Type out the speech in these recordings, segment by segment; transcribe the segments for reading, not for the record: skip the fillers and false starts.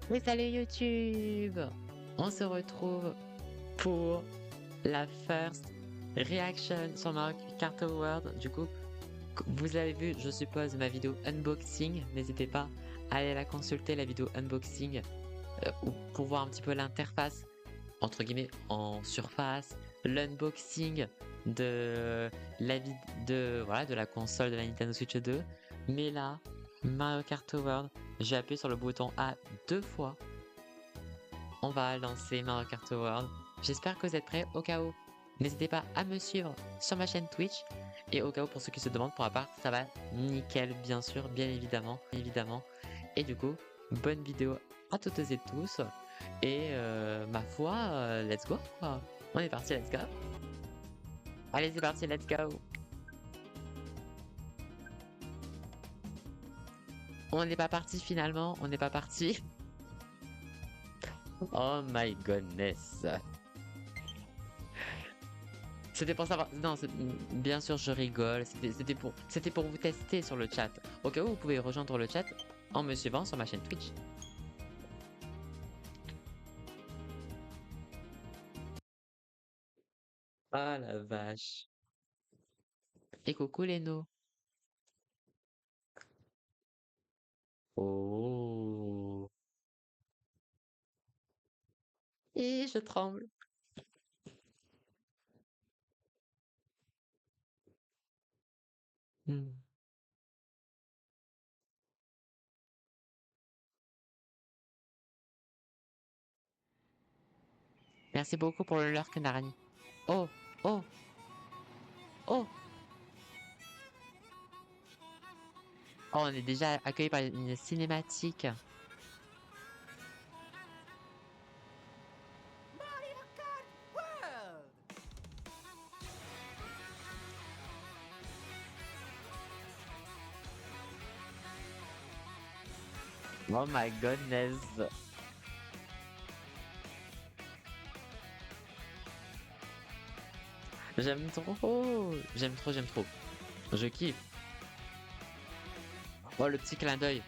Mais salut YouTube! On se retrouve pour la first reaction sur Mario Kart World. Du coup, vous avez vu, je suppose, ma vidéo unboxing. N'hésitez pas à aller la consulter, la vidéo unboxing, pour voir un petit peu l'interface, entre guillemets, en surface, l'unboxing de voilà, de la console de la Nintendo Switch 2. Mais là, Mario Kart World, j'ai appuyé sur le bouton A 2 fois. On va lancer Mario Kart World. J'espère que vous êtes prêts. Au cas où, n'hésitez pas à me suivre sur ma chaîne Twitch. Et au cas où, pour ceux qui se demandent, pour ma part, ça va nickel, bien sûr, bien évidemment, évidemment. Et du coup, bonne vidéo à toutes et tous. Et ma foi, let's go, quoi. On est parti, let's go. Allez, c'est parti, let's go. On n'est pas parti finalement, on n'est pas parti. Oh my goodness. C'était pour savoir. Non, bien sûr, je rigole. C'était pour vous tester sur le chat. Au cas où, vous pouvez rejoindre le chat en me suivant sur ma chaîne Twitch. Ah la vache. Et coucou les nos. Oh. Et je tremble. Hmm. Merci beaucoup pour le lurk, Narani. Oh, oh, oh. Oh, on est déjà accueilli par une cinématique. Mario Kart World! Oh my goodness. J'aime trop. J'aime trop, j'aime trop. Je kiffe. Oh, le petit clin d'œil.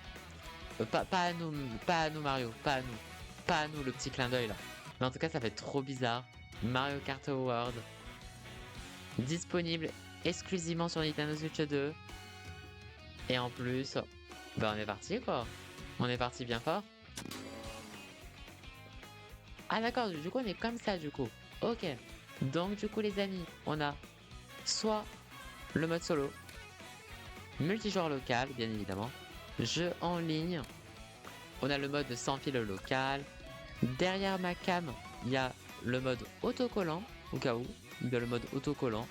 Pas à nous, pas à nous Mario, pas à nous. Pas à nous le petit clin d'œil là. Mais en tout cas, ça fait trop bizarre. Mario Kart World. Disponible exclusivement sur Nintendo Switch 2. Et en plus, bah on est parti quoi. On est parti bien fort. Ah d'accord, du coup on est comme ça du coup. Ok. Donc du coup les amis, on a soit le mode solo, multijoueur local bien évidemment, jeu en ligne, on a le mode sans fil local. Derrière ma cam, il y a le mode autocollant, au cas où, il y a le mode autocollant.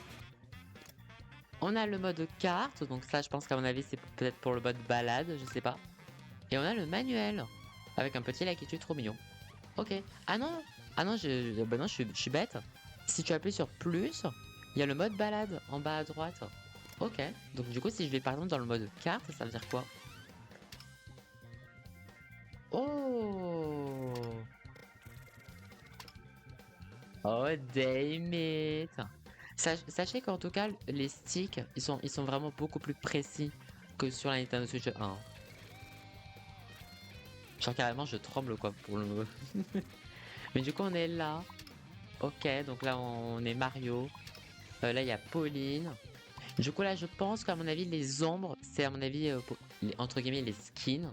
On a le mode carte, donc ça je pense qu'à mon avis c'est peut-être pour le mode balade, je sais pas. Et on a le manuel, avec un petit lac qui tue trop mignon. Ok. Ah non, bah non je suis bête. Si tu appuies sur plus, il y a le mode balade en bas à droite. Ok. Donc du coup si je vais par exemple dans le mode carte, ça veut dire quoi? Oh! Oh, damn it! Sachez qu'en tout cas, les sticks, ils sont vraiment beaucoup plus précis que sur la Nintendo Switch 1. Genre carrément, je tremble quoi pour le. Mais du coup, on est là. Ok, donc là, on est Mario. Là, il y a Pauline. Du coup, là, je pense qu'à mon avis, les ombres, c'est à mon avis, entre guillemets, les skins.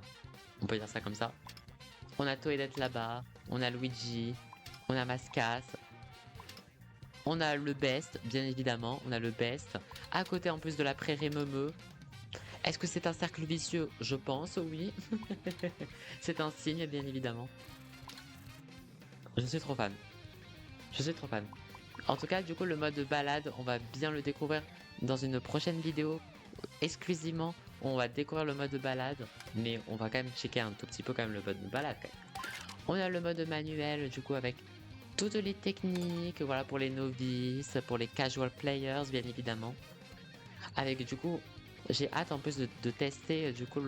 On peut dire ça comme ça. On a Toadette là-bas. On a Luigi. On a Mascas. On a le best, bien évidemment, on a le best. À côté, en plus de la prairie Meumeu. Est-ce que c'est un cercle vicieux? Je pense, oui. C'est un signe, bien évidemment. Je suis trop fan. Je suis trop fan. En tout cas, du coup, le mode balade, on va bien le découvrir dans une prochaine vidéo. Exclusivement, on va découvrir le mode balade. Mais on va quand même checker un tout petit peu quand même le mode balade. Quand même. On a le mode manuel, du coup, avec toutes les techniques, voilà, pour les novices, pour les casual players, bien évidemment. Avec du coup, j'ai hâte en plus de tester du coup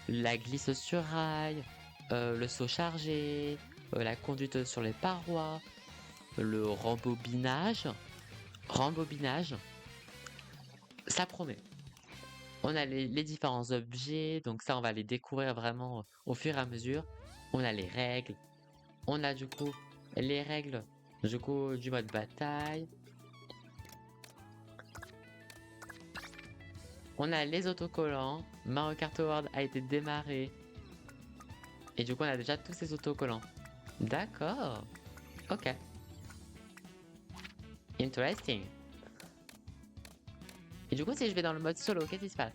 la glisse sur rail, le saut chargé, la conduite sur les parois, le rembobinage. Rembobinage, ça promet. On a les différents objets, donc ça on va les découvrir vraiment au fur et à mesure. On a les règles. On a du coup les règles du mode bataille. On a les autocollants. Mario Kart World a été démarré. Et du coup, on a déjà tous ces autocollants. D'accord. Ok. Interesting. Et du coup, si je vais dans le mode solo, qu'est-ce qui se passe?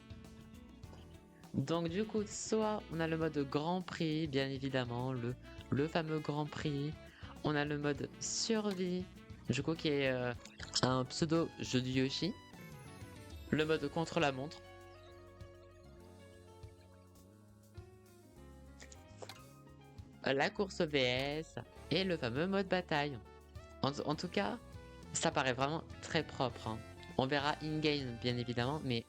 Donc du coup, soit on a le mode Grand Prix, bien évidemment, le fameux Grand Prix. On a le mode survie, du coup qui est un pseudo jeu de Yoshi. Le mode contre la montre. La course VS et le fameux mode bataille. En tout cas, ça paraît vraiment très propre, hein. On verra in-game bien évidemment, mais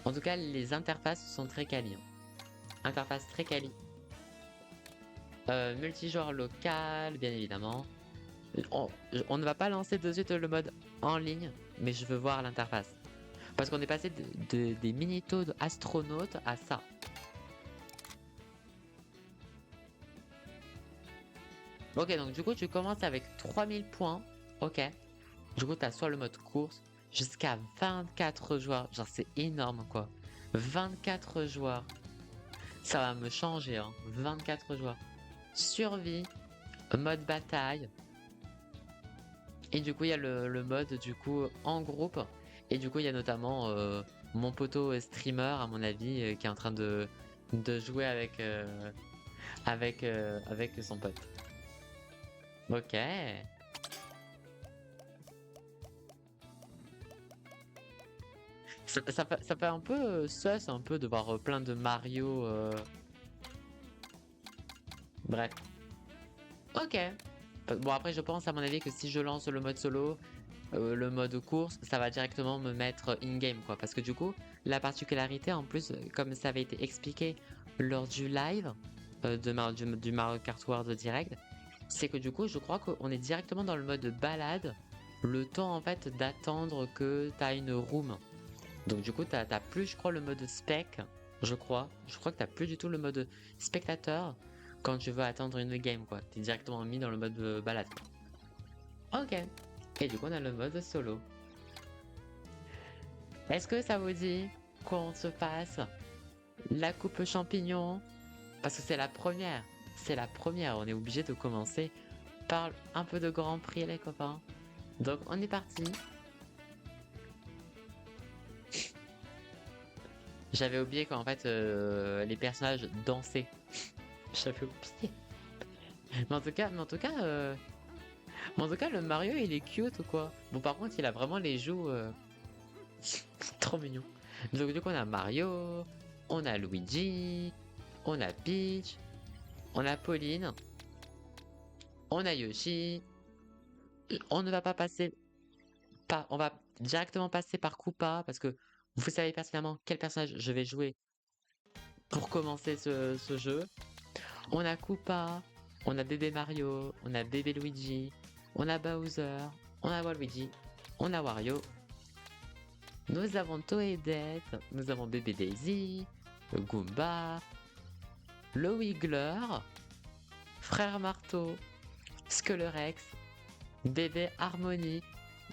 en tout cas les interfaces sont très quali, hein. Interface très quali. Multijoueur local, bien évidemment. On ne va pas lancer de suite le mode en ligne, mais je veux voir l'interface. Parce qu'on est passé des mini-taux astronautes à ça. Ok, donc du coup, tu commences avec 3000 points. Ok. Du coup, tu as soit le mode course, jusqu'à 24 joueurs. Genre, c'est énorme, quoi. 24 joueurs. Ça va me changer, hein. 24 joueurs. Survie, mode bataille. Et du coup, il y a le mode du coup en groupe. Et du coup, il y a notamment mon poteau streamer, à mon avis, qui est en train de jouer avec son pote. Ok. Ça fait un peu sus, un peu de voir plein de Mario. Bref. Ok. Bon, après, je pense à mon avis que si je lance le mode solo, le mode course, ça va directement me mettre in-game, quoi. Parce que du coup, la particularité, en plus, comme ça avait été expliqué lors du live du Mario Kart World Direct, c'est que du coup, je crois qu'on est directement dans le mode balade, le temps, en fait, d'attendre que t'as une room. Donc du coup, t'as plus, je crois, le mode spec, je crois. Je crois que t'as plus du tout le mode spectateur quand tu veux attendre une game, quoi. T'es directement mis dans le mode balade. Ok. Et du coup, on a le mode solo. Est-ce que ça vous dit qu'on se fasse la coupe champignon? Parce que c'est la première. C'est la première. On est obligé de commencer par un peu de Grand Prix, les copains. Donc, on est parti. J'avais oublié qu'en fait, les personnages dansaient. J'avais oublié. Mais en tout cas, le Mario, il est cute ou quoi? Bon, par contre, il a vraiment les joues trop mignon. Donc, du coup, on a Mario, on a Luigi, on a Peach, on a Pauline, on a Yoshi. On ne va pas passer par, on va directement passer par Koopa parce que vous savez personnellement quel personnage je vais jouer pour commencer ce jeu. On a Koopa, on a bébé Mario, on a bébé Luigi, on a Bowser, on a Waluigi, on a Wario. Nous avons Toadette, nous avons bébé Daisy, le Goomba, le Wiggler, Frère Marteau, Skullrex, bébé Harmony,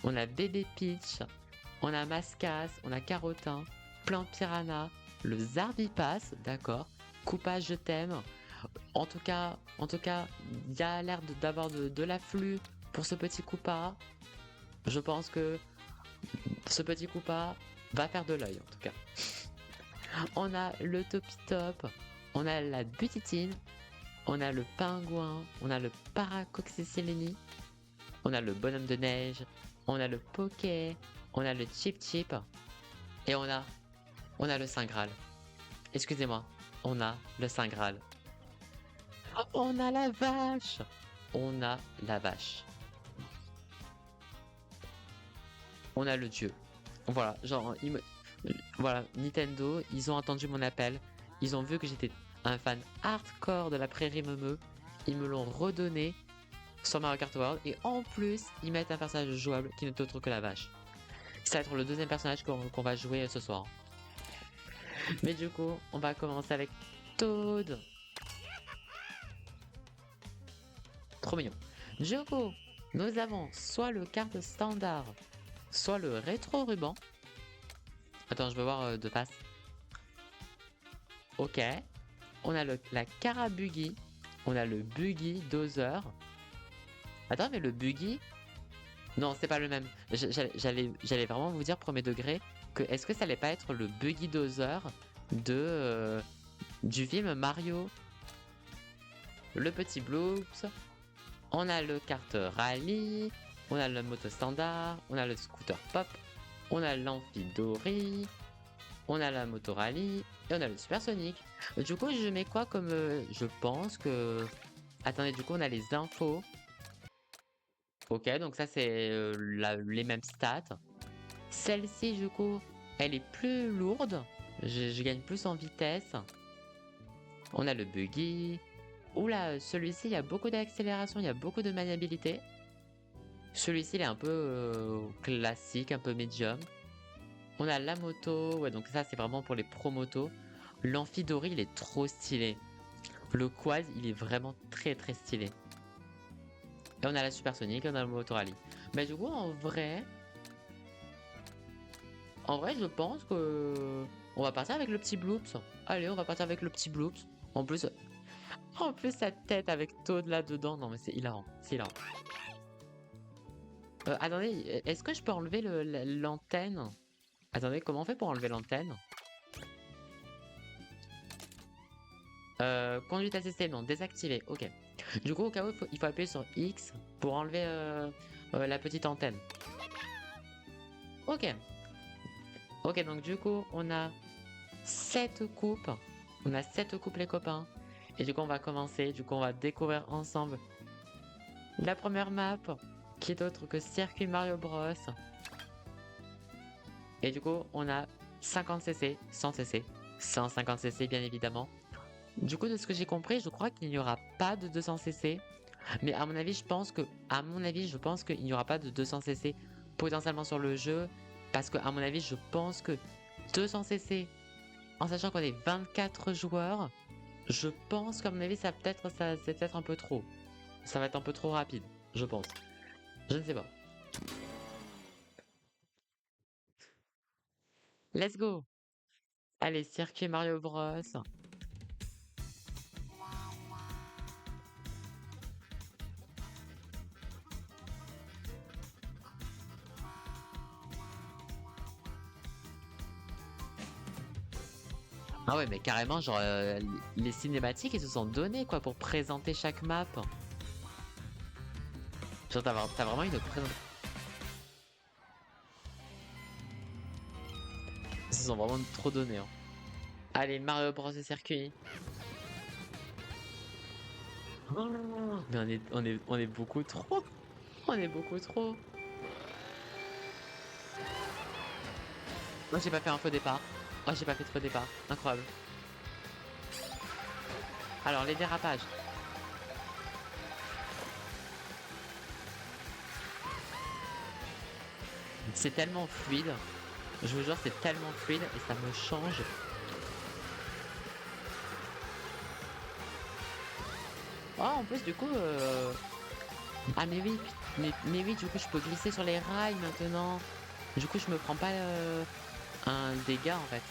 on a bébé Peach, on a Mascas, on a Carotin, Plan Piranha, le Zarbipass, d'accord, Koopa je t'aime. En tout cas, il y a l'air d'avoir de l'afflux pour ce petit Koopa. Je pense que ce petit Koopa va faire de l'œil en tout cas. On a le Topi Top, on a la Butitine, on a le Pingouin, on a le Paracoxycilini, on a le Bonhomme de Neige, on a le Poké, on a le Chip Chip et on a le Saint Graal. Excusez-moi, on a le Saint Graal. Oh, on a la vache. On a la vache. On a le dieu. Voilà, genre, voilà, Nintendo, ils ont entendu mon appel. Ils ont vu que j'étais un fan hardcore de la prairie meumeux. Ils me l'ont redonné sur Mario Kart World. Et en plus, ils mettent un personnage jouable qui n'est autre que la vache. Ça va être le deuxième personnage qu'on va jouer ce soir. Mais du coup, on va commencer avec Toad. Trop mignon. Du coup, nous avons soit le carte standard, soit le rétro ruban. Attends, je veux voir de face. Ok. On a la Carabuggy. On a le Buggy Dozer. Attends, mais le Buggy... Non, c'est pas le même. J'allais vraiment vous dire, premier degré, que est-ce que ça allait pas être le Buggy Dozer du film Mario? Le petit Bloops. On a le kart rallye. On a le moto standard. On a le scooter pop. On a l'amphidori. On a la moto rallye. Et on a le supersonic. Du coup, je mets quoi comme... je pense que... Attendez, du coup, on a les infos. Ok, donc ça, c'est les mêmes stats. Celle-ci, du coup, elle est plus lourde. Je gagne plus en vitesse. On a le buggy. Oula, celui-ci, il y a beaucoup d'accélération, il y a beaucoup de maniabilité. Celui-ci, il est un peu classique, un peu médium. On a la moto. Ouais, donc ça, c'est vraiment pour les pro-motos. L'amphidori, il est trop stylé. Le quad, il est vraiment très très stylé. Et on a la supersonique, on a le moto rallye. Mais du coup, en vrai, je pense que on va partir avec le petit Bloops. Allez, on va partir avec le petit Bloops. En plus, sa tête avec Toad là-dedans. Non, mais c'est hilarant. C'est hilarant. Attendez, est-ce que je peux enlever l'antenne? Attendez, comment on fait pour enlever l'antenne? Conduite assistée, non, désactivé, ok. Du coup, au cas où, il faut appuyer sur X pour enlever la petite antenne. Ok. Ok, donc du coup, on a 7 coupes. On a 7 coupes, les copains. Et du coup, on va commencer. Du coup, on va découvrir ensemble la première map, qui est autre que Circuit Mario Bros. Et du coup, on a 50cc, 100cc, 150cc, bien évidemment. Du coup, de ce que j'ai compris, je crois qu'il n'y aura pas de 200cc. Mais à mon avis, je pense qu'il n'y aura pas de 200cc potentiellement sur le jeu. Parce que, à mon avis, je pense que 200cc, en sachant qu'on est 24 joueurs, je pense qu'à mon avis, c'est peut-être un peu trop. Ça va être un peu trop rapide, je pense. Je ne sais pas. Let's go! Allez, circuit Mario Bros. Ah ouais, mais carrément, genre, les cinématiques, ils se sont donnés, quoi, pour présenter chaque map. Genre, t'as vraiment une présentation. Ils se sont vraiment trop donnés, hein. Allez, Mario Bros. Circuit. Oh, mais on est beaucoup trop. On est beaucoup trop. Moi, j'ai pas fait un faux départ. Moi, j'ai pas fait de faux départ. Incroyable. Alors, les dérapages. C'est tellement fluide. Je vous jure, c'est tellement fluide et ça me change. Oh, en plus, du coup... Ah, mais oui. Mais oui, du coup, je peux glisser sur les rails maintenant. Du coup, je me prends pas un dégât, en fait.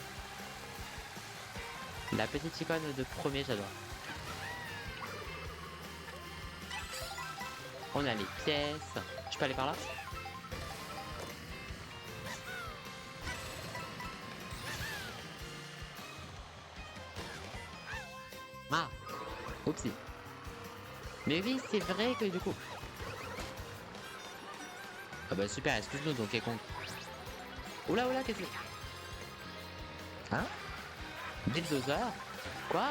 La petite icône de premier, j'adore. On a les pièces. Je peux aller par là? Ah! Oupsie. Mais oui, c'est vrai que du coup... Ah bah super, excuse-nous, Donkey Kong. Oula, oula, qu'est-ce que... Hein? Bulldozer? Quoi?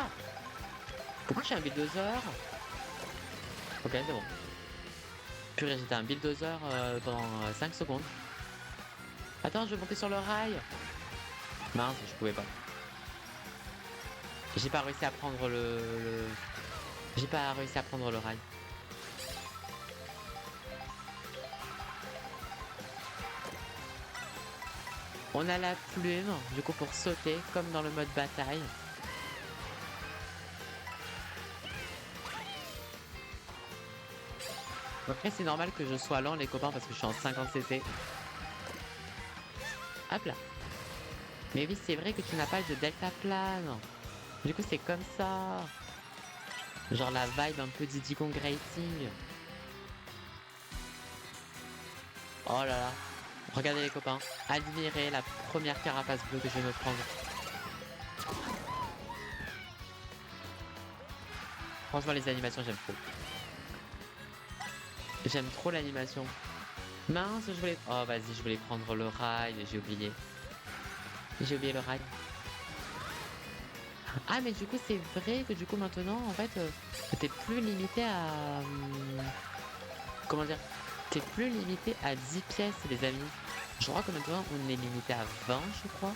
Pourquoi j'ai un bulldozer? Ok, c'est bon. Purée, j'étais un bulldozer pendant 5 secondes. Attends, je vais monter sur le rail. Mince, je pouvais pas. J'ai pas réussi à prendre J'ai pas réussi à prendre le rail. On a la plume, du coup pour sauter, comme dans le mode bataille. Après, c'est normal que je sois lent, les copains, parce que je suis en 50 cc. Hop là. Mais oui, c'est vrai que tu n'as pas de delta plane. Du coup, c'est comme ça. Genre la vibe un peu Diddy Kong Racing. Oh là là. Regardez les copains. Admirez la première carapace bleue que je vais me prendre. Franchement, les animations, j'aime trop. J'aime trop l'animation. Mince, je voulais... Oh, vas-y, je voulais prendre le rail. J'ai oublié. J'ai oublié le rail. Ah, mais du coup, c'est vrai que du coup, maintenant, en fait, t'es plus limité à... comment dire? T'es plus limité à 10 pièces, les amis. Je crois que maintenant, on est limité à 20, je crois.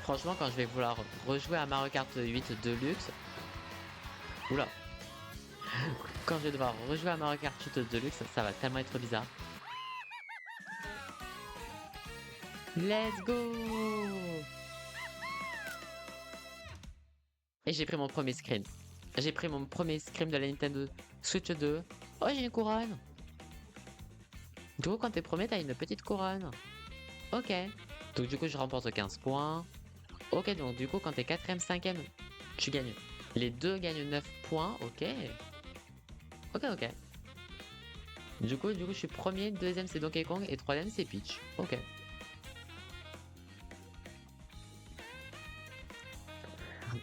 Franchement, quand je vais vouloir rejouer à Mario Kart 8 Deluxe... Oula. Quand je vais devoir rejouer à Mario Kart 8 Deluxe, ça va tellement être bizarre. Let's go! Et j'ai pris mon premier screen. J'ai pris mon premier screen de la Nintendo Switch 2. Oh, j'ai une couronne! Du coup, quand t'es premier, t'as une petite couronne. Ok. Donc du coup, je remporte 15 points. Ok, donc du coup, quand t'es 4ème, 5ème, tu gagnes. Les deux gagnent 9 points. Ok. Ok, ok. Du coup, je suis premier, deuxième c'est Donkey Kong et troisième c'est Peach. Ok.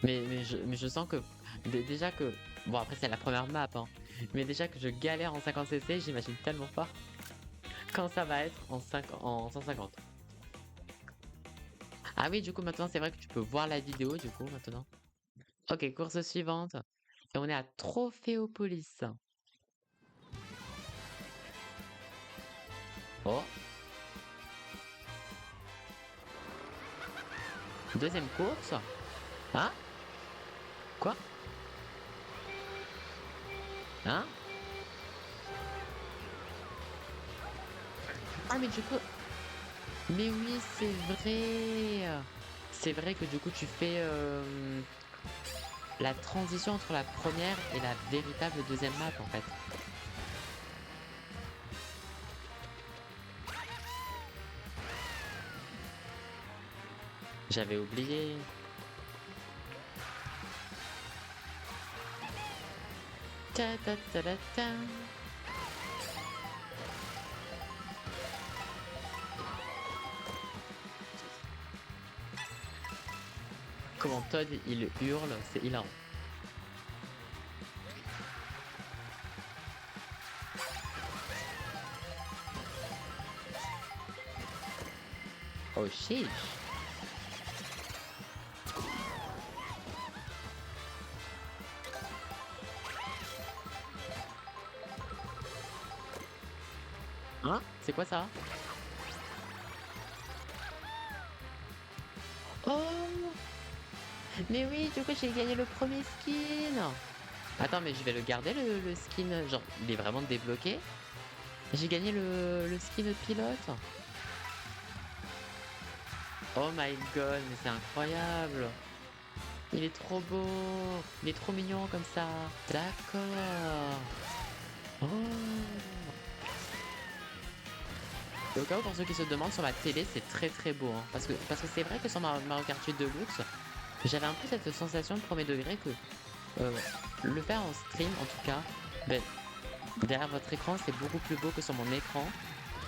Mais je sens que déjà que... Bon, après c'est la première map, hein. Mais déjà que je galère en 50cc, j'imagine tellement pas quand ça va être en 150. Ah oui, du coup, maintenant c'est vrai que tu peux voir la vidéo, du coup, maintenant. Ok, course suivante. Et on est à Trophéopolis. Oh, deuxième course. Hein? Quoi? Hein? Ah, mais du coup... Mais oui, c'est vrai. C'est vrai que du coup, tu fais la transition entre la première et la véritable deuxième map, en fait. J'avais oublié. Ta ta ta ta ta. Comment Todd il hurle, c'est hilarant. Oh chiche. Hein? C'est quoi ça? Oh! Mais oui, du coup j'ai gagné le premier skin. Attends, mais je vais le garder le skin. Genre, il est vraiment débloqué. J'ai gagné le skin pilote. Oh my god, mais c'est incroyable. Il est trop beau. Il est trop mignon comme ça. D'accord. Oh. Et au cas où, pour ceux qui se demandent, sur ma télé, c'est très très beau. Hein. Parce que c'est vrai que sur Mario Kart 8 Deluxe, j'avais un peu cette sensation de premier degré que le faire en stream, en tout cas, ben, derrière votre écran, c'est beaucoup plus beau que sur mon écran.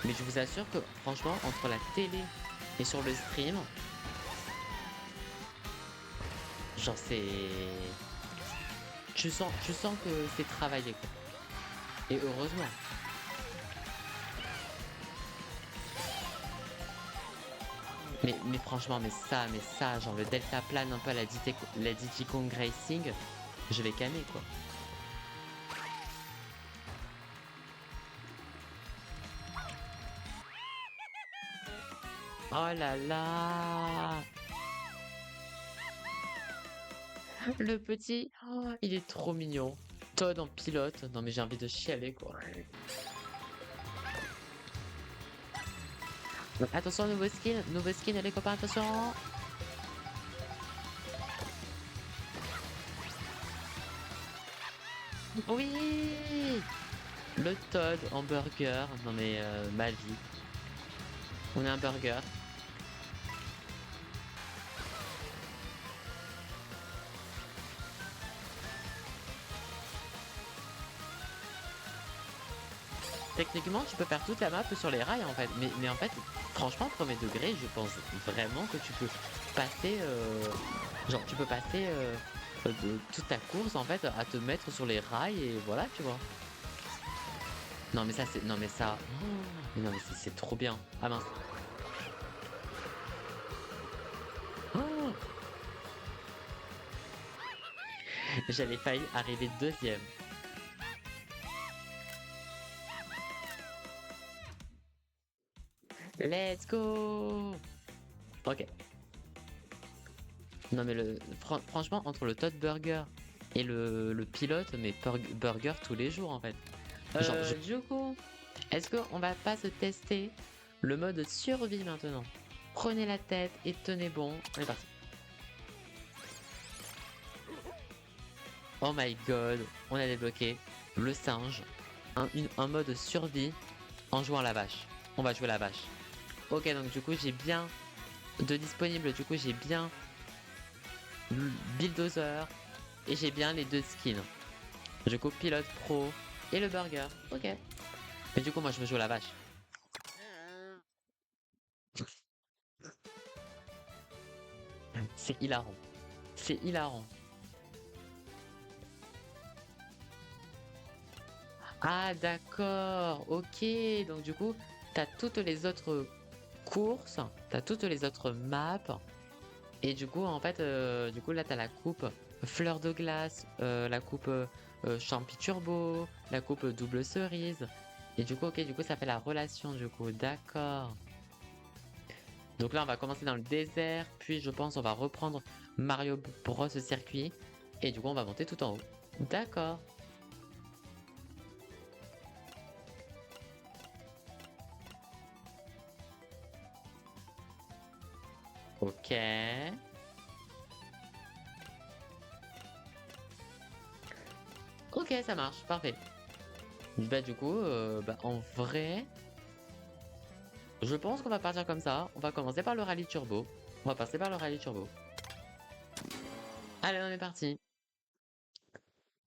Mais je vous assure que, franchement, entre la télé et sur le stream, genre c'est... Tu sens que c'est travaillé, quoi. Et heureusement. Mais franchement, mais ça, genre le delta plane un peu à la Diddy Kong Racing, je vais canner, quoi. Oh là là! Le petit, oh, il est trop mignon. Todd en pilote. Non mais j'ai envie de chialer quoi. Attention, nouveau skin les copains, attention. Oui, le Todd en burger. Non mais ma vie. On a un burger. Techniquement, tu peux faire toute la map sur les rails en fait. Mais en fait, franchement, premier degré, je pense vraiment que tu peux passer. Genre, tu peux passer toute ta course en fait à te mettre sur les rails et voilà, tu vois. Non, mais ça, c'est. Non, mais ça. Oh, mais non, mais c'est trop bien. Ah mince. Oh, j'avais failli arriver deuxième. Let's go! Ok. Non mais franchement, entre le Todd Burger et le pilote, mais burger tous les jours en fait. Genre, du coup, est-ce qu'on va pas se tester le mode survie maintenant? Prenez la tête et tenez bon. On est parti. Oh my god, on a débloqué le singe. Un mode survie en jouant à la vache. On va jouer la vache. Ok, donc du coup, j'ai bien de disponible. Du coup, j'ai bien Bulldozer et j'ai bien les deux skins. Du coup, pilote pro et le burger. Ok. Mais du coup, moi, je veux jouer la vache. C'est hilarant. C'est hilarant. Ah, d'accord. Ok. Donc, du coup, t'as toutes les autres courses. T'as toutes les autres maps. Et du coup, en fait, du coup, là, t'as la coupe fleur de glace, la coupe champi turbo, la coupe double cerise. Et du coup, ok, du coup, ça fait la relation, du coup. D'accord. Donc là, on va commencer dans le désert, puis je pense on va reprendre Mario Bros circuit, et du coup, on va monter tout en haut. D'accord. Ok. Ok, ça marche, parfait. Bah du coup, en vrai, je pense qu'on va partir comme ça. On va commencer par le rallye turbo. On va passer par le rallye turbo. Allez, on est parti.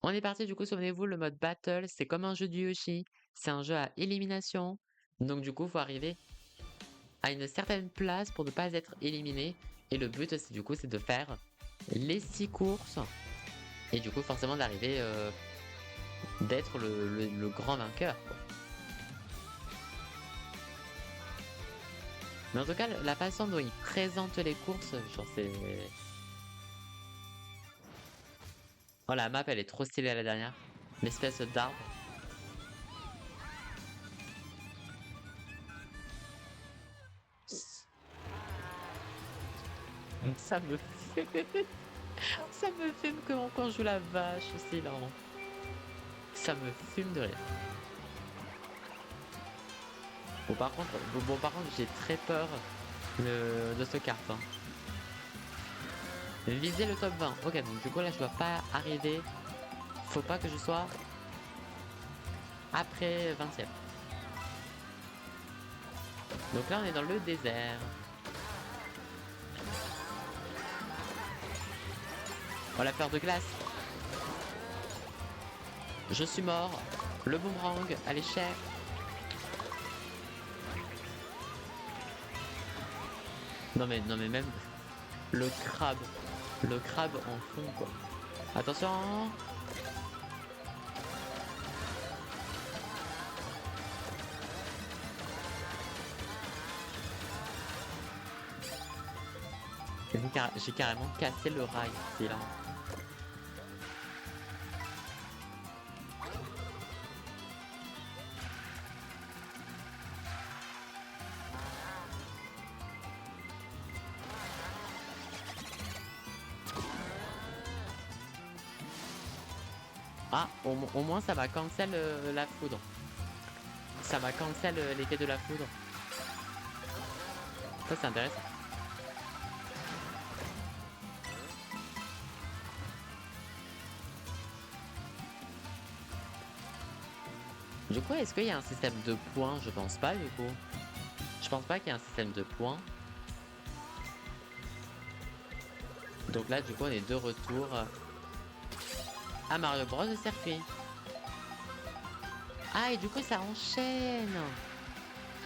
On est parti, du coup, souvenez-vous, le mode battle, c'est comme un jeu du Yoshi. C'est un jeu à élimination. Donc du coup, faut arriver à une certaine place pour ne pas être éliminé. Et le but, c'est du coup, c'est de faire les 6 courses. Et du coup, forcément, d'arriver, d'être le grand vainqueur, quoi. Mais en tout cas, la façon dont il présente les courses, genre c'est... Oh, la map, elle est trop stylée à la dernière. L'espèce d'arbre. Ça me fait... Ça me fume comment quand je joue la vache, c'est hilarant. Ça me fume de rire. Bon, par contre, j'ai très peur de ce kart, hein. Viser le top 20. Ok, donc du coup là je dois pas arriver. Faut pas que je sois après 20ème. Donc là on est dans le désert. Oh, la fleur de glace. Je suis mort. Le boomerang à l'échec. Non mais même le crabe. Le crabe en fond quoi. Attention. J'ai carrément cassé le rail. C'est là. Ah, au moins ça va cancel la foudre. Ça va cancel l'effet de la foudre. Ça c'est intéressant. Du coup, est-ce qu'il y a un système de points? Je pense pas du coup. Je pense pas qu'il y ait un système de points. Donc là, du coup, on est de retour à Mario Bros de circuit. Ah, et du coup, ça enchaîne.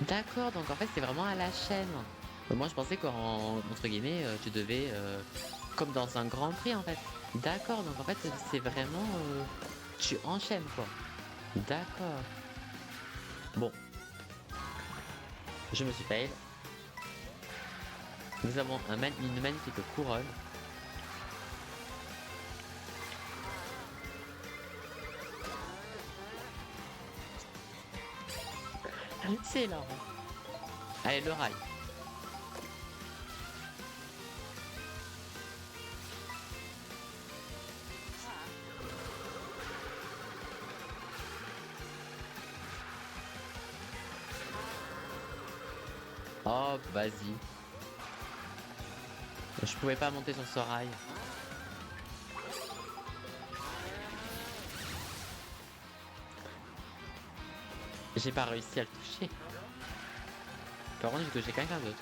D'accord, donc en fait, c'est vraiment à la chaîne. Moi, je pensais qu'entre guillemets, tu devais... comme dans un Grand Prix, en fait. D'accord, donc en fait, c'est vraiment... tu enchaînes, quoi. D'accord. Bon. Je me suis fail. Nous avons une magnifique couronne. C'est là. Allez, le rail. Hop, vas-y. Je pouvais pas monter sur ce rail. J'ai pas réussi à le toucher. Par contre, j'ai touché quelqu'un d'autre.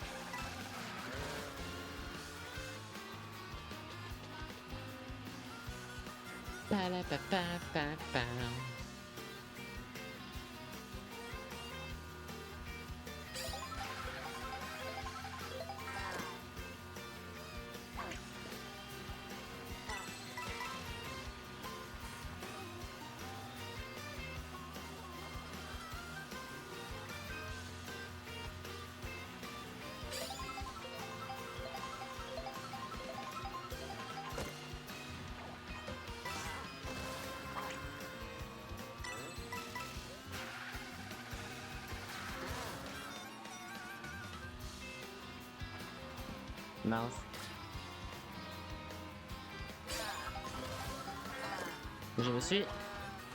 Pa la pa pa pa pa. Mince. Je me suis...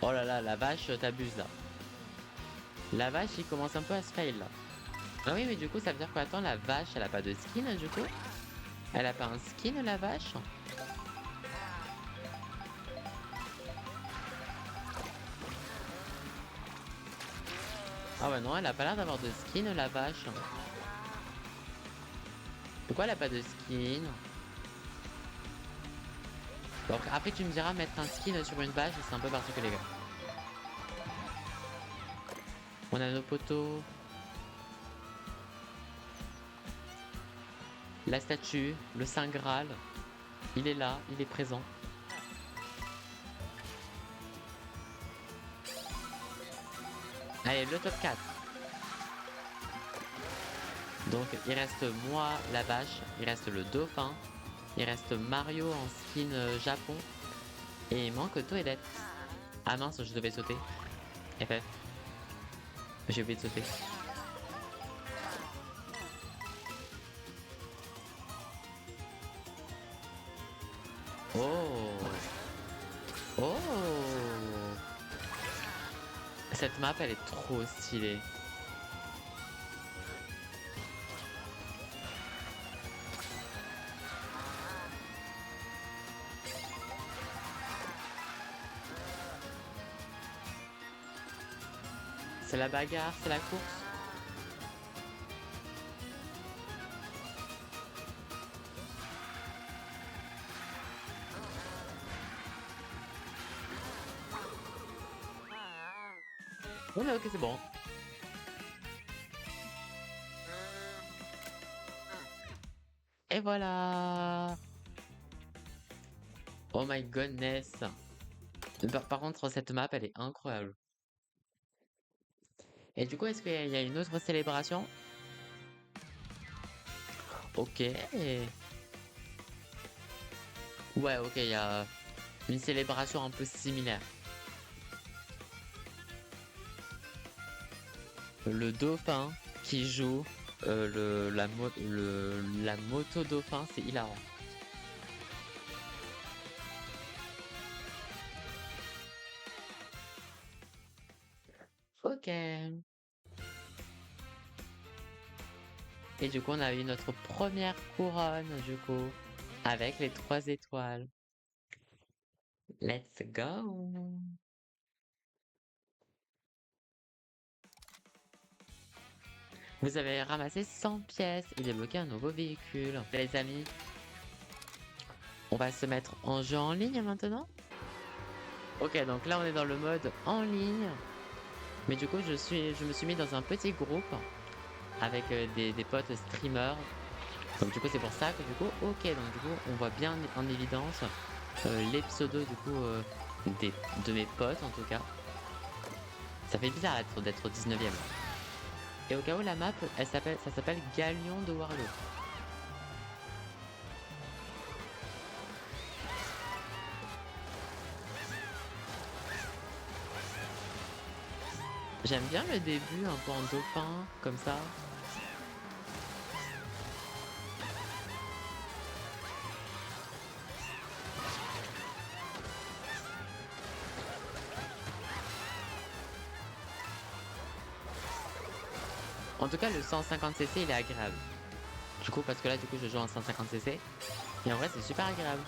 Oh là là, la vache, t'abuses là. La vache, il commence un peu à se fail là. Ah oui, mais du coup, ça veut dire quoi? Attends, la vache, elle a pas de skin du coup? Elle a pas un skin, la vache? Ah ouais, non, elle a pas l'air d'avoir de skin, la vache. Pourquoi elle a pas de skin? Donc après, tu me diras, mettre un skin sur une vache, c'est un peu particulier. On a nos poteaux. La statue, le Saint Graal. Il est là, il est présent. Allez, le top 4. Donc il reste moi, la vache, il reste le dauphin, il reste Mario en skin Japon, et il manque Toadette. Ah mince, je devais sauter. FF. J'ai oublié de sauter. Oh. Oh. Cette map, elle est trop stylée. C'est la bagarre, c'est la course. Oh là, ok, c'est bon. Et voilà. Oh my goodness. Par contre, cette map, elle est incroyable. Et du coup, est-ce qu'il y a une autre célébration? Ok. Ouais, ok, il y a une célébration un peu similaire. Le dauphin qui joue la moto dauphin, c'est hilarant. Ok. Et du coup, on a eu notre première couronne, du coup, avec les 3 étoiles. Let's go! Vous avez ramassé 100 pièces et débloqué un nouveau véhicule. Les amis, on va se mettre en jeu en ligne maintenant. Ok, donc là, on est dans le mode en ligne. Mais du coup, je me suis mis dans un petit groupe avec des potes streamers. Donc du coup, c'est pour ça que du coup, ok, donc du coup, on voit bien en évidence les pseudos du coup de mes potes en tout cas. Ça fait bizarre d'être au 19ème. Et au cas où la map, ça s'appelle Galion de Warlow. J'aime bien le début un peu en dauphin, comme ça. En tout cas, le 150cc, il est agréable. Du coup, parce que là, du coup, je joue en 150cc. Et en vrai, c'est super agréable.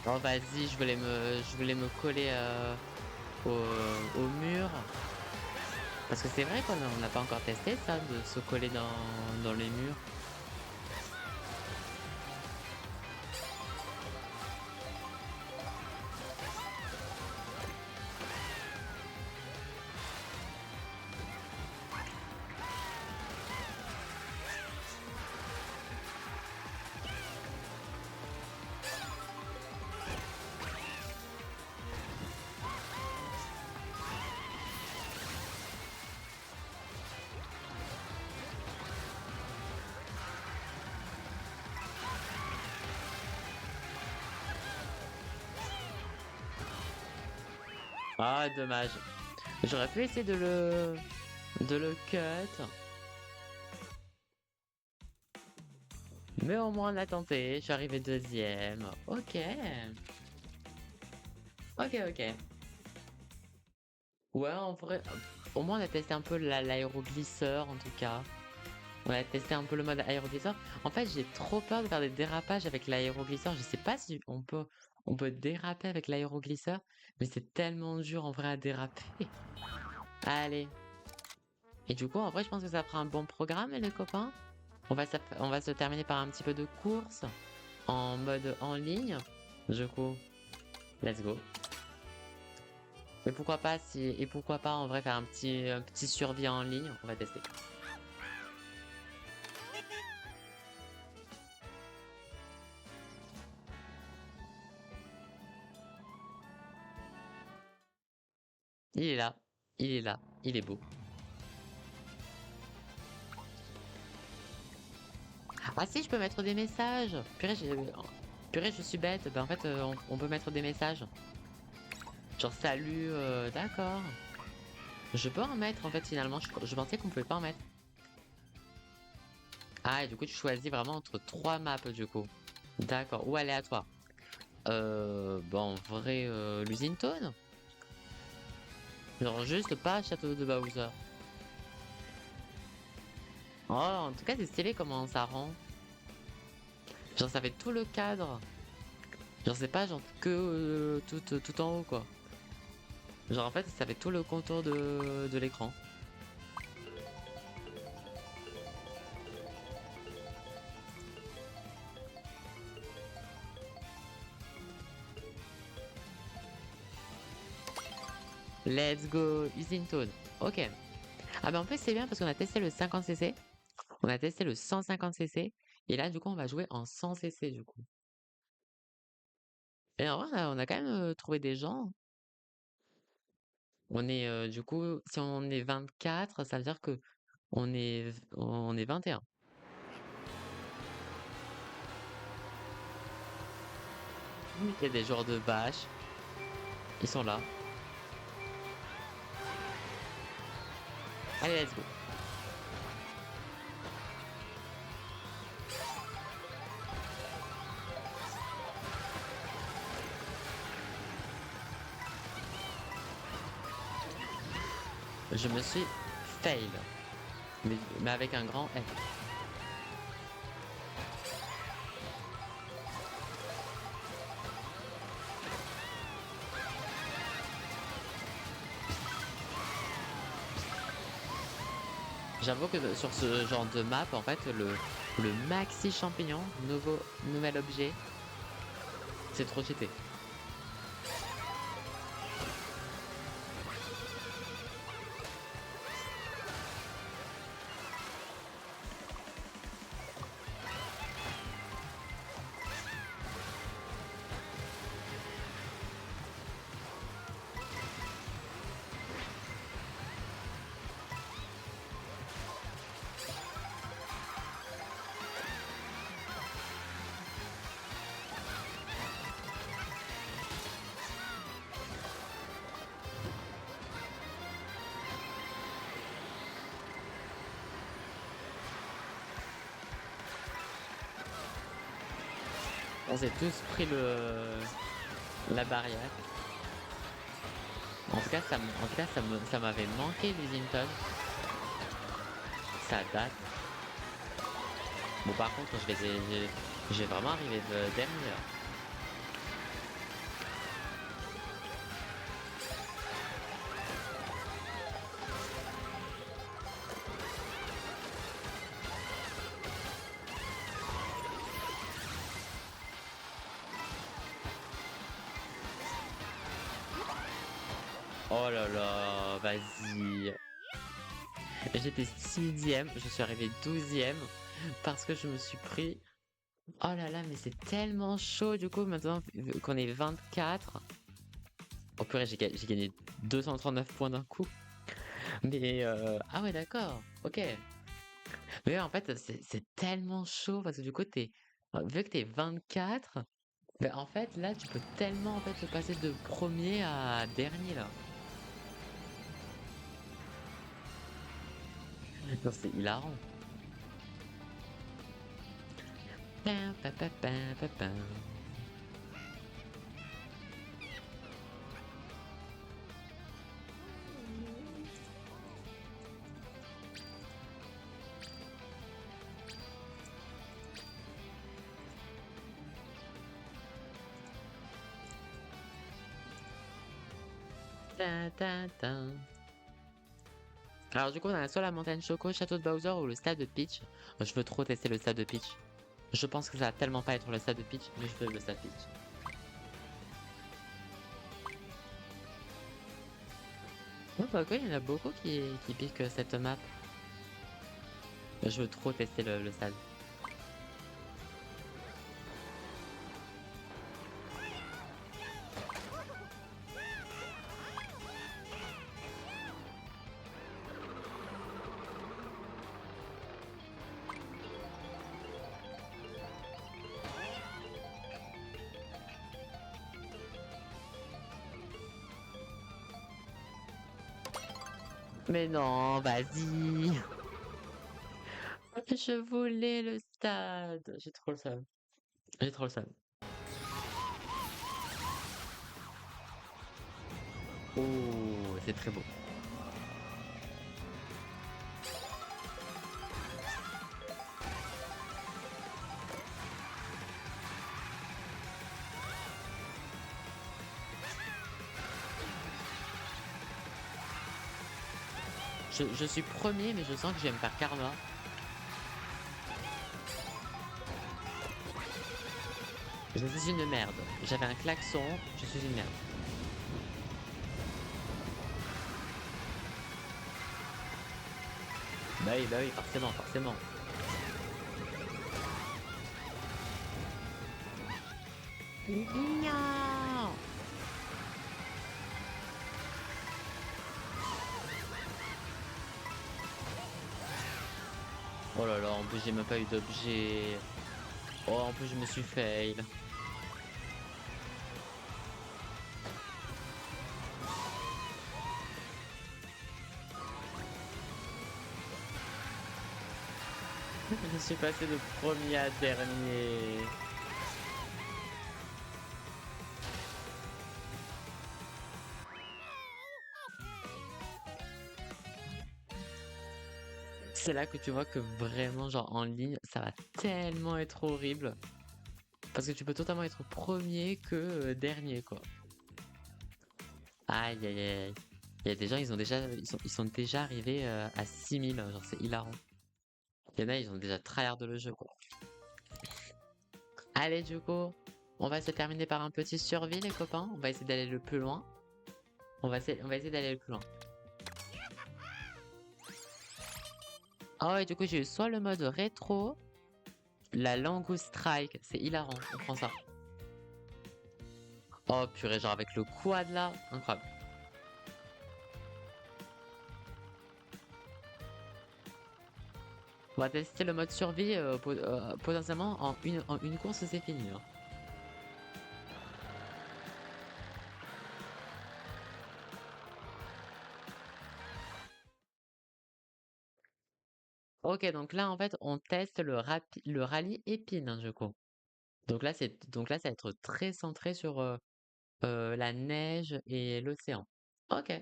Oh, vas-y, je voulais me coller au mur. Parce que c'est vrai qu'on n'a pas encore testé ça, de se coller dans les murs. Ah, dommage. J'aurais pu essayer de le cut. Mais au moins on a tenté. Je suis arrivé deuxième. Ok. Ok, ok. Ouais, en vrai, au moins on a testé un peu l'aéroglisseur en tout cas. On a testé un peu le mode aéroglisseur. En fait, j'ai trop peur de faire des dérapages avec l'aéroglisseur. Je sais pas si on peut déraper avec l'aéroglisseur, mais c'est tellement dur en vrai à déraper. Allez. Et du coup, en vrai, je pense que ça fera un bon programme, les copains. On va se terminer par un petit peu de course en mode en ligne. Du coup, let's go. Et pourquoi pas en vrai faire un petit survie en ligne. On va tester. Il est là. Il est là. Il est beau. Ah si, je peux mettre des messages. Purée, je suis bête. Ben, en fait, on peut mettre des messages. Genre salut, d'accord. Je peux en mettre en fait finalement. Je pensais qu'on pouvait pas en mettre. Ah, et du coup, tu choisis vraiment entre 3 maps du coup. D'accord. Ou aléatoire. Bon, en vrai, l'usine Tone. Genre juste pas Château de Bowser. Oh, en tout cas, c'est stylé comment ça rend. Genre, ça fait tout le cadre. Genre, c'est pas genre que tout en haut, quoi. Genre, en fait, ça fait tout le contour de l'écran. Let's go, usine Toad. Ok. Ah bah en fait c'est bien parce qu'on a testé le 50cc, on a testé le 150cc, et là du coup on va jouer en 100cc du coup. Et en vrai on a quand même trouvé des gens. On est du coup, si on est 24, ça veut dire que on est 21. Il y a des joueurs de bâche, ils sont là. Allez, let's go. Je me suis fail, mais avec un grand F. J'avoue que sur ce genre de map, en fait, le maxi champignon, nouvel objet, c'est trop cheaté. On s'est tous pris la barrière. En tout cas, ça m'avait manqué Lysington. Ça date. Bon, par contre, je vais vraiment arriver dernier là. Oh là là, vas-y. J'étais 6ème, je suis arrivé 12ème parce que je me suis pris. Oh là là, mais c'est tellement chaud du coup maintenant vu qu'on est 24. Oh purée, j'ai gagné 239 points d'un coup. Mais ah ouais, d'accord, ok. Mais ouais, en fait, c'est tellement chaud parce que du coup, vu que t'es 24, ben, en fait, là, tu peux tellement en fait passer de premier à dernier là. Non, c'est hilarant. Pam, pam, pam, pam, pam, pam. Ta, ta, ta. Alors du coup, on a soit la montagne Choco, Château de Bowser ou le stade de Peach. Je veux trop tester le stade de Peach. Je pense que ça va tellement pas être le stade de Peach, mais je veux le stade Peach. Oh, bah quoi, il y en a beaucoup qui piquent cette map. Je veux trop tester le stade. Mais non, vas-y. Je voulais le stade. J'ai trop le seum. J'ai trop le seum. Oh, c'est très beau. Je suis premier, mais je sens que je vais me faire karma. Je suis une merde. J'avais un klaxon, je suis une merde. Bah oui, forcément, forcément. Non. Oh là là, en plus j'ai même pas eu d'objet. Oh, en plus je me suis fail. Je suis passé de premier à dernier. C'est là que tu vois que vraiment, genre en ligne, ça va tellement être horrible. Parce que tu peux totalement être premier que dernier, quoi. Aïe, aïe, aïe. Il y a des gens, ils sont déjà arrivés à 6000, genre c'est hilarant. Il y en a, ils ont déjà tryhard le jeu, quoi. Allez, du coup, on va se terminer par un petit survie, les copains. On va essayer d'aller le plus loin. On va essayer d'aller le plus loin. Oh, et du coup, j'ai eu soit le mode rétro, la langouste strike, c'est hilarant, on prend ça. Oh purée, genre avec le quad là, incroyable. On va tester le mode survie, potentiellement en une course c'est fini, hein. Ok, donc là en fait on teste le rallye épine, hein, du coup. Donc là ça va être très centré sur la neige et l'océan. Ok.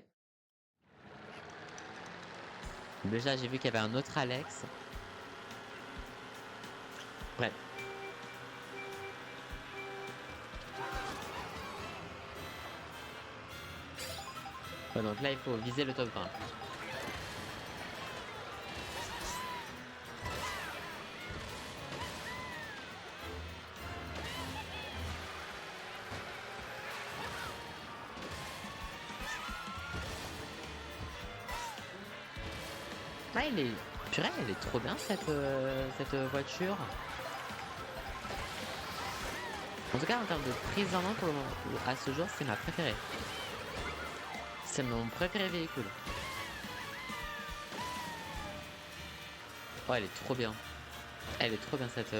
Déjà j'ai vu qu'il y avait un autre Alex. Bref. Ouais, donc là il faut viser le top 20. Ah, purée, elle est trop bien cette voiture. En tout cas, en termes de prise en main pour le moment, à ce jour, c'est ma préférée. C'est mon préféré véhicule. Oh, elle est trop bien. Elle est trop bien cette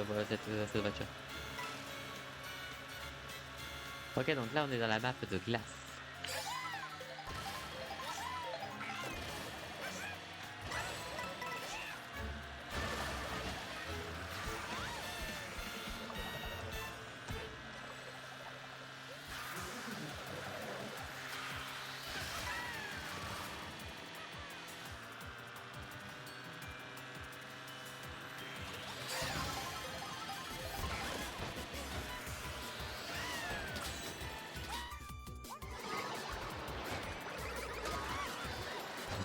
voiture. Ok, donc là, on est dans la map de glace.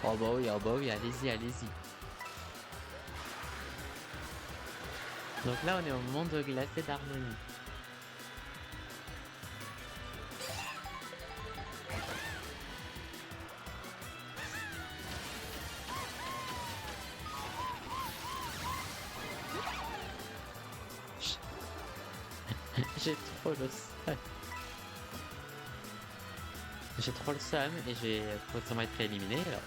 Oh bah oui, allez-y, allez-y. Donc là, on est au monde glacé d'harmonie. J'ai trop le seum. J'ai trop le seum et je vais potentiellement être éliminé. Alors.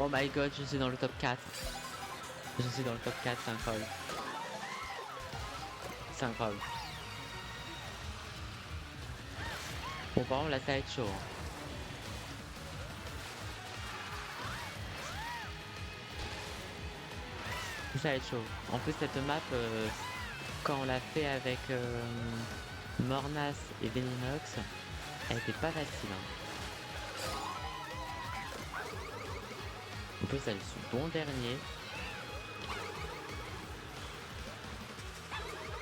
Oh my god, je suis dans le top 4. Je suis dans le top 4, c'est incroyable. C'est incroyable. Bon, par contre, là, ça va être chaud, hein. Ça va être chaud. En plus, cette map, quand on l'a fait avec Mornas et Veninox, elle était pas facile, hein. En plus, elle est bon dernier.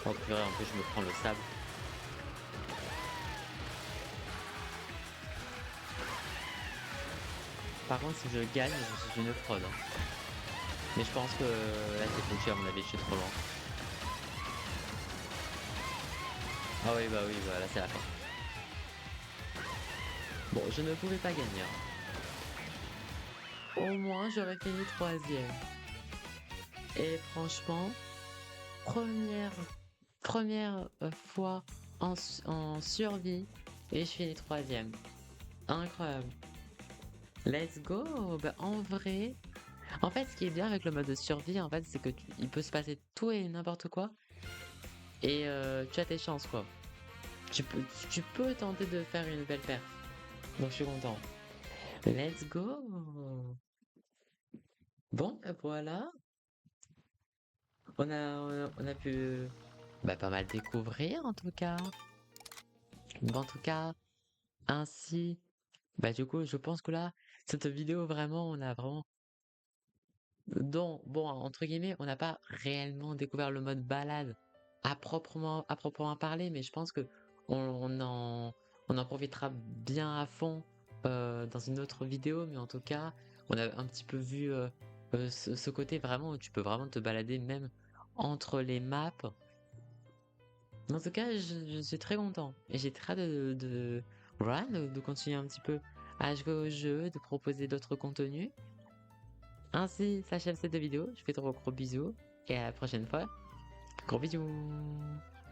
Oh purée, en plus, je me prends le sable. Par contre, si je gagne, je suis une fraude, hein. Mais je pense que là, c'est foutu, à mon avis, je suis trop loin. Ah oui, bah oui, bah là, c'est la fin. Bon, je ne pouvais pas gagner, hein. Au moins, j'aurais fini troisième. Et franchement, première, première fois en survie, et je finis troisième. Incroyable. Let's go! Bah, en vrai, en fait, ce qui est bien avec le mode de survie, en fait, c'est que il peut se passer tout et n'importe quoi. Et tu as tes chances, quoi. Tu peux tenter de faire une belle perf. Donc, je suis content. Let's go! Bon, bah, voilà. On a pu bah, pas mal découvrir, en tout cas. Bon, en tout cas, ainsi, bah, du coup, je pense que là, cette vidéo, vraiment, on a vraiment bon, entre guillemets, on n'a pas réellement découvert le mode balade à proprement parler, mais je pense que on en profitera bien à fond dans une autre vidéo, mais en tout cas, on a un petit peu vu ce côté vraiment où tu peux vraiment te balader même entre les maps. En tout cas, je suis très content et j'ai très hâte voilà, de continuer un petit peu à jouer au jeu, de proposer d'autres contenus. Ainsi s'achève cette vidéo. Je fais de gros bisous et à la prochaine fois. Gros bisous.